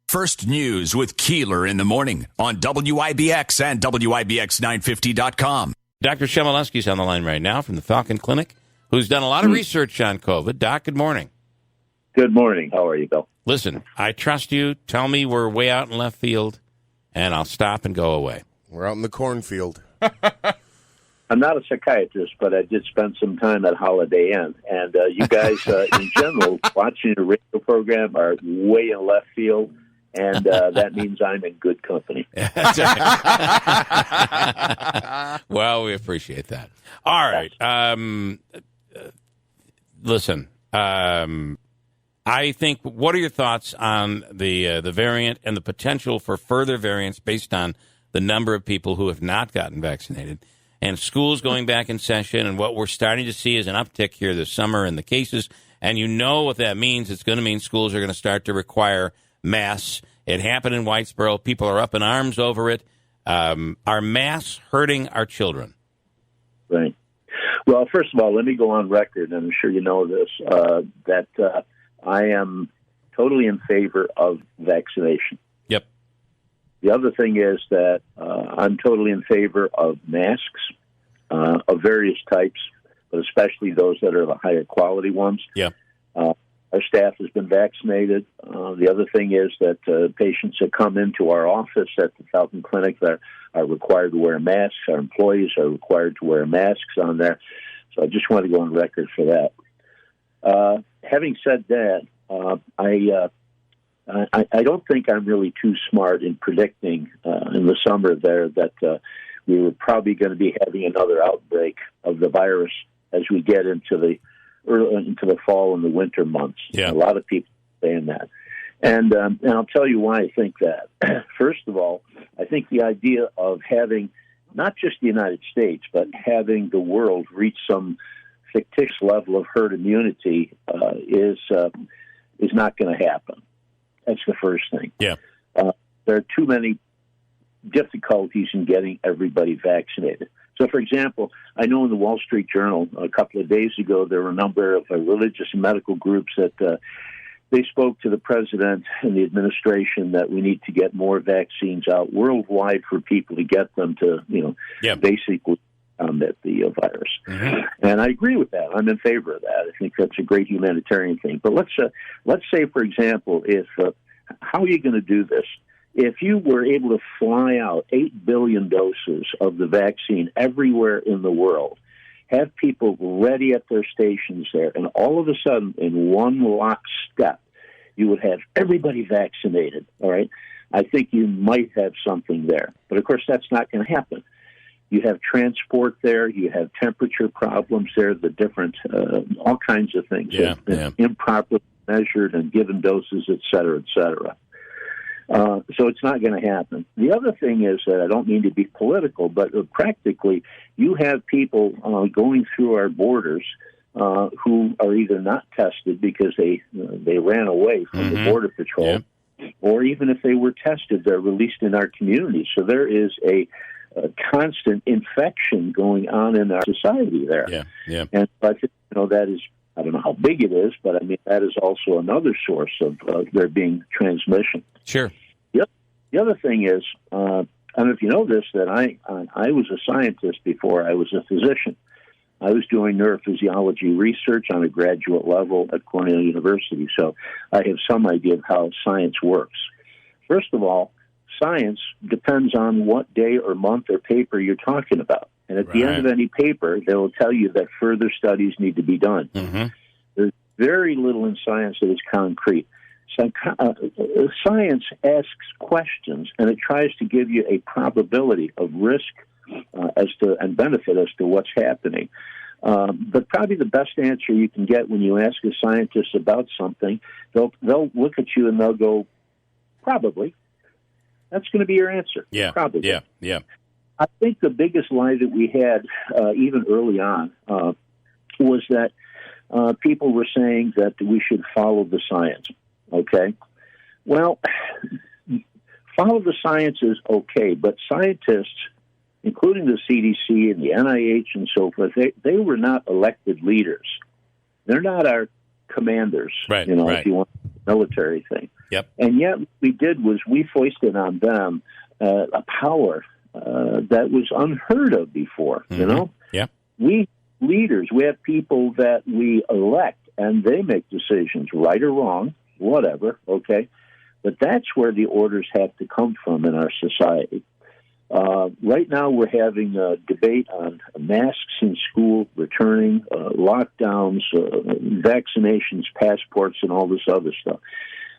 First News with Keeler in the morning on WIBX and WIBX950.com. Dr. Chmelewski is on the line right now from the Falcon Clinic, who's done a lot of research on COVID. Doc, good morning. Good morning. How are you, Bill? Listen, I trust you. Tell me we're way out in left field, and I'll stop and go away. We're out in the cornfield. I'm not a psychiatrist, but I did spend some time at Holiday Inn. And you guys, in general, watching a radio program are way in left field, and that means I'm in good company. Well, we appreciate that. All right. Listen, I think, what are your thoughts on the variant and the potential for further variants based on the number of people who have not gotten vaccinated? And schools going back in session, and what we're starting to see is an uptick here this summer in the cases. And you know what that means. It's going to mean schools are going to start to require masks. It happened in Whitesboro. People are up in arms over it. Are masks hurting our children? Right. Well, first of all, let me go on record, and I'm sure you know this, that I am totally in favor of vaccination. Yep. The other thing is that I'm totally in favor of masks of various types, but especially those that are the higher quality ones. Yeah. Our staff has been vaccinated. The other thing is that patients that come into our office at the Falcon Clinic that are required to wear masks. Our employees are required to wear masks on there. So I just want to go on record for that. Having said that, I don't think I'm really too smart in predicting in the summer there that we were probably going to be having another outbreak of the virus as we get into the fall and the winter months. Yeah. A lot of people saying that. And I'll tell you why I think that. First of all, I think the idea of having not just the United States, but having the world reach some fictitious level of herd immunity is not going to happen. That's the first thing. Yeah. There are too many difficulties in getting everybody vaccinated. So, for example, I know in the Wall Street Journal a couple of days ago, there were a number of religious and medical groups that they spoke to the president and the administration that we need to get more vaccines out worldwide for people to get them to, basically combat the virus. Mm-hmm. And I agree with that. I'm in favor of that. I think that's a great humanitarian thing. But let's say, for example, if how are you going to do this? If you were able to fly out 8 billion doses of the vaccine everywhere in the world, have people ready at their stations there, and all of a sudden, in one lockstep, you would have everybody vaccinated, all right? I think you might have something there. But, of course, that's not going to happen. You have transport there. You have temperature problems there, the different, all kinds of things. Yeah. Improperly measured and given doses, et cetera, et cetera. So it's not going to happen. The other thing is that I don't mean to be political, but practically you have people going through our borders who are either not tested because they ran away from the Border Patrol, or even if they were tested, they're released in our communities. So there is a constant infection going on in our society there. Yeah. And I think that is, I don't know how big it is, but I mean that is also another source of there being transmission. Sure. The other thing is, I don't know if you know this, that I was a scientist before I was a physician. I was doing neurophysiology research on a graduate level at Cornell University, so I have some idea of how science works. First of all, science depends on what day or month or paper you're talking about. And at the end of any paper, they will tell you that further studies need to be done. Mm-hmm. There's very little in science that is concrete. So, science asks questions, and it tries to give you a probability of risk and benefit as to what's happening. But probably the best answer you can get when you ask a scientist about something, they'll look at you and they'll go, probably. That's going to be your answer. Yeah. Probably. Yeah. I think the biggest lie that we had, even early on, was that people were saying that we should follow the science. Okay? Well, follow the science is okay, but scientists, including the CDC and the NIH and so forth, they were not elected leaders. They're not our commanders, right. if you want the military thing. Yep. And yet what we did was we foisted on them a power that was unheard of before, you know? Yep. We leaders, we have people that we elect, and they make decisions, right or wrong, whatever, okay? But that's where the orders have to come from in our society. Right now we're having a debate on masks in school, returning, lockdowns, vaccinations, passports, and all this other stuff.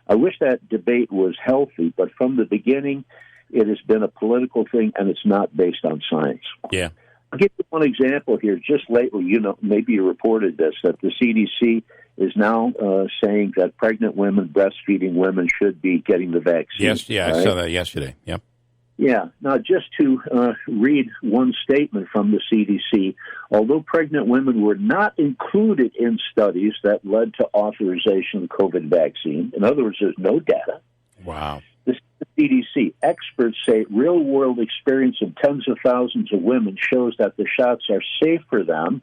I wish that debate was healthy, but from the beginning, it has been a political thing, and it's not based on science. Yeah. I'll give you one example here. Just lately, maybe you reported this, that the CDC is now saying that pregnant women, breastfeeding women should be getting the vaccine. Yes, yeah, right? I saw that yesterday. Yep. Yeah. Now, just to read one statement from the CDC, although pregnant women were not included in studies that led to authorization of COVID vaccine, in other words, there's no data. Wow. The CDC experts say real-world experience of tens of thousands of women shows that the shots are safe for them,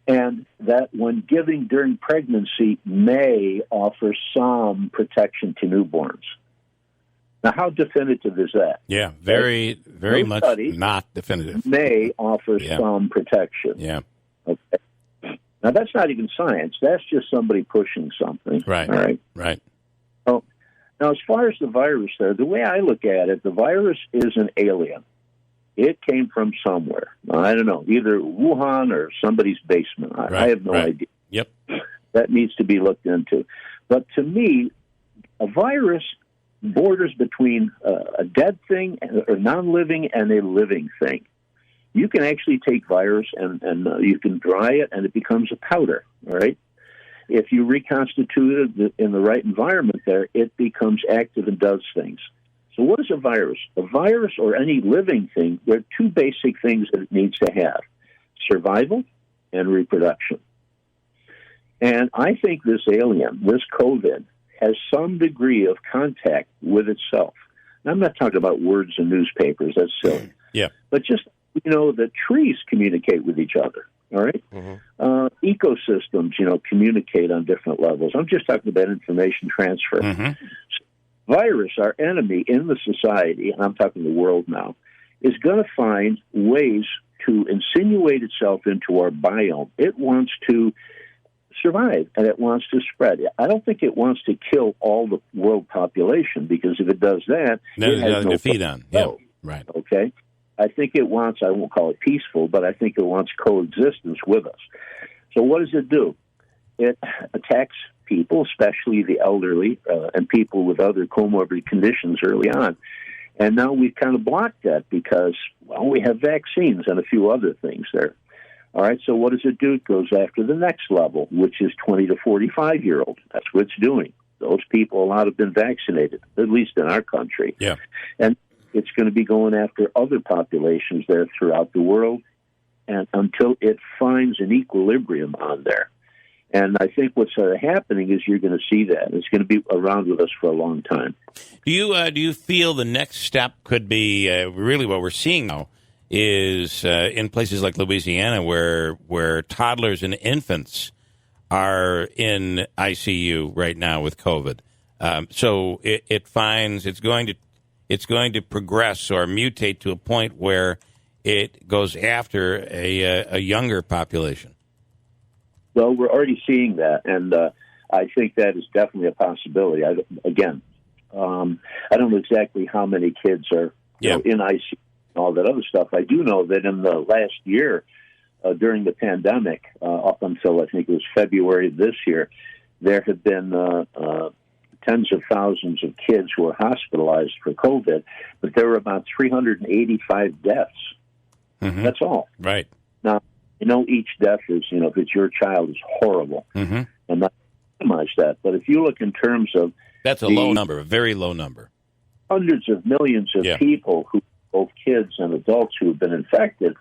and that when giving during pregnancy may offer some protection to newborns. Now, how definitive is that? Yeah, very much not definitive. May offer some protection. Yeah. Okay. Now, that's not even science. That's just somebody pushing something. Right. All right. Right. Oh, now, as far as the virus there, the way I look at it, the virus is an alien. It came from somewhere. I don't know, either Wuhan or somebody's basement. I have no idea. Yep. That needs to be looked into. But to me, a virus borders between a dead thing, or non-living, and a living thing. You can actually take virus and you can dry it, and it becomes a powder, all right? If you reconstitute it in the right environment there, it becomes active and does things. So what is a virus? A virus, or any living thing, there are two basic things that it needs to have: survival and reproduction. And I think this alien, this COVID, has some degree of contact with itself. Now, I'm not talking about words in newspapers. That's silly. Yeah. But just, that trees communicate with each other, all right? Mm-hmm. Ecosystems, communicate on different levels. I'm just talking about information transfer. Mm-hmm. Virus, our enemy in the society, and I'm talking the world now, is going to find ways to insinuate itself into our biome. It wants to survive, and it wants to spread. I don't think it wants to kill all the world population, because if it does that, then it has nothing no to feed on. Yeah, right. Okay? I think it wants, I won't call it peaceful, but I think it wants coexistence with us. So what does it do? It attacks people, especially the elderly and people with other comorbid conditions early on. And now we've kind of blocked that because, we have vaccines and a few other things there. All right, so what does it do? It goes after the next level, which is 20 to 45-year-old. That's what it's doing. Those people, a lot have been vaccinated, at least in our country. Yeah. And it's going to be going after other populations there throughout the world, and until it finds an equilibrium on there. And I think what's happening is you're going to see that. It's going to be around with us for a long time. Do you feel the next step could be really what we're seeing now is in places like Louisiana where toddlers and infants are in ICU right now with COVID. So it finds it's going to progress or mutate to a point where it goes after a younger population. Well, we're already seeing that, and I think that is definitely a possibility. I don't know exactly how many kids are in ICU and all that other stuff. I do know that in the last year, during the pandemic, up until I think it was February of this year, there have been tens of thousands of kids who were hospitalized for COVID, but there were about 385 deaths. Mm-hmm. That's all. Right. Now, each death is, if it's your child, is horrible. Mm-hmm. And not minimize that. But if you look in terms of... That's a low number, a very low number. Hundreds of millions of people, both kids and adults, who have been infected,